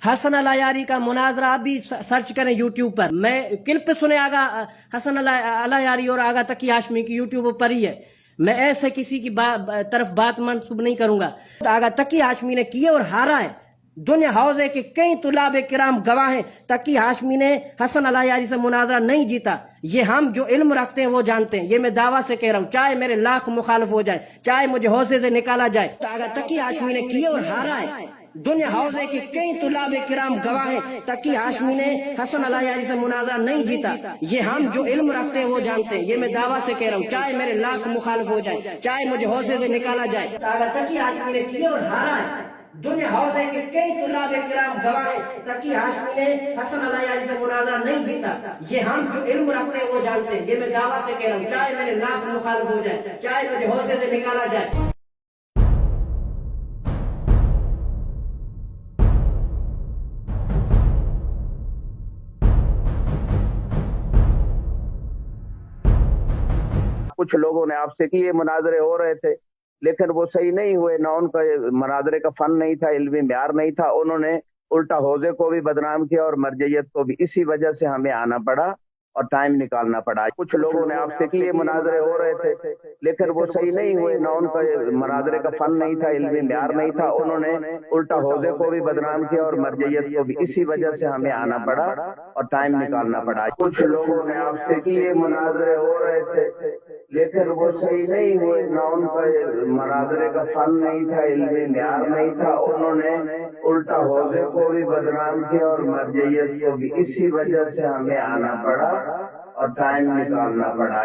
حسن الایاری کا مناظرہ آپ بھی سرچ کریں یوٹیوب پر، میں کلپ سنے آگا حسن الایاری اور آگا تقی ہاشمی کی یوٹیوب پر ہی ہے، میں ایسے کسی کی طرف بات منسوب نہیں کروں گا۔ آگا تقی ہاشمی نے کیے اور ہارا ہے، دنیا حوضے کے کئی طلاب کرام گواہ ہیں، تقی ہاشمی نے حسن الایاری سے مناظرہ نہیں جیتا۔ یہ ہم جو علم رکھتے ہیں وہ جانتے ہیں، یہ میں دعویٰ سے کہہ رہا ہوں، چاہے میرے لاکھ مخالف ہو جائے، چاہے مجھے حوضے سے نکالا جائے، آگا تقی ہاشمی نے کیے اور ہارا ہے، دنیا حوضے کے کئی طلاب کرام گواہ ہیں، تقی ہاشمی نے حسن الایاری سے مناظرہ نہیں جیتا۔ یہ ہم جو علم رکھتے ہیں وہ جانتے ہیں، یہ میں دعویٰ سے کہہ رہا ہوں، چاہے میرے لاکھ مخالف ہو جائے، چاہے مجھے حوضے سے نکالا جائے، آگا تقی ہاشمی نے کیے اور ہارا ہے، دنیا حوضے کے کئی طلاب کرام گواہ ہیں، تقی ہاشمی نے حسن الایاری سے مناظرہ نہیں جیتا۔ یہ ہم جو علم رکھتے ہیں وہ جانتے ہیں، یہ میں دعویٰ سے کہہ رہا ہوں، چاہے میرے لاکھ مخالف ہو جائے، چاہے مجھے حوضے سے نکالا جائے۔ کچھ لوگوں نے آپ سے کیے مناظرے ہو رہے تھے لیکن وہ صحیح نہیں ہوئے، نہ ان کا مناظرے کا فن نہیں تھا، علمی معیار نہیں تھا، انہوں نے الٹا حوزے کو بھی بدنام کیا اور مرجعیت کو بھی، اسی وجہ سے ہمیں آنا پڑا اور ٹائم نکالنا پڑا۔ کچھ لوگوں نے آپ سے کیے مناظرے ہو رہے تھے لیکن وہ صحیح نہیں ہوئے، نہ ان کا مناظرے کا فن نہیں تھا، علمی معیار نہیں تھا، انہوں نے الٹا حوزے کو بھی بدنام کیا اور مرجعیت کو بھی، اسی وجہ سے ہمیں آنا پڑا اور ٹائم نکالنا پڑا۔ کچھ لوگوں نے آپ سے کیے مناظرے ہو رہے تھے لیکن وہ صحیح نہیں ہوئے، نہ ان کا مناظرے کا فن نہیں تھا، علمی معیار نہیں تھا، انہوں نے الٹا حوزے کو بھی بدنام کیا اور مرجعیت کو بھی، اسی وجہ سے ہمیں آنا پڑا اور ٹائم نکالنا پڑا۔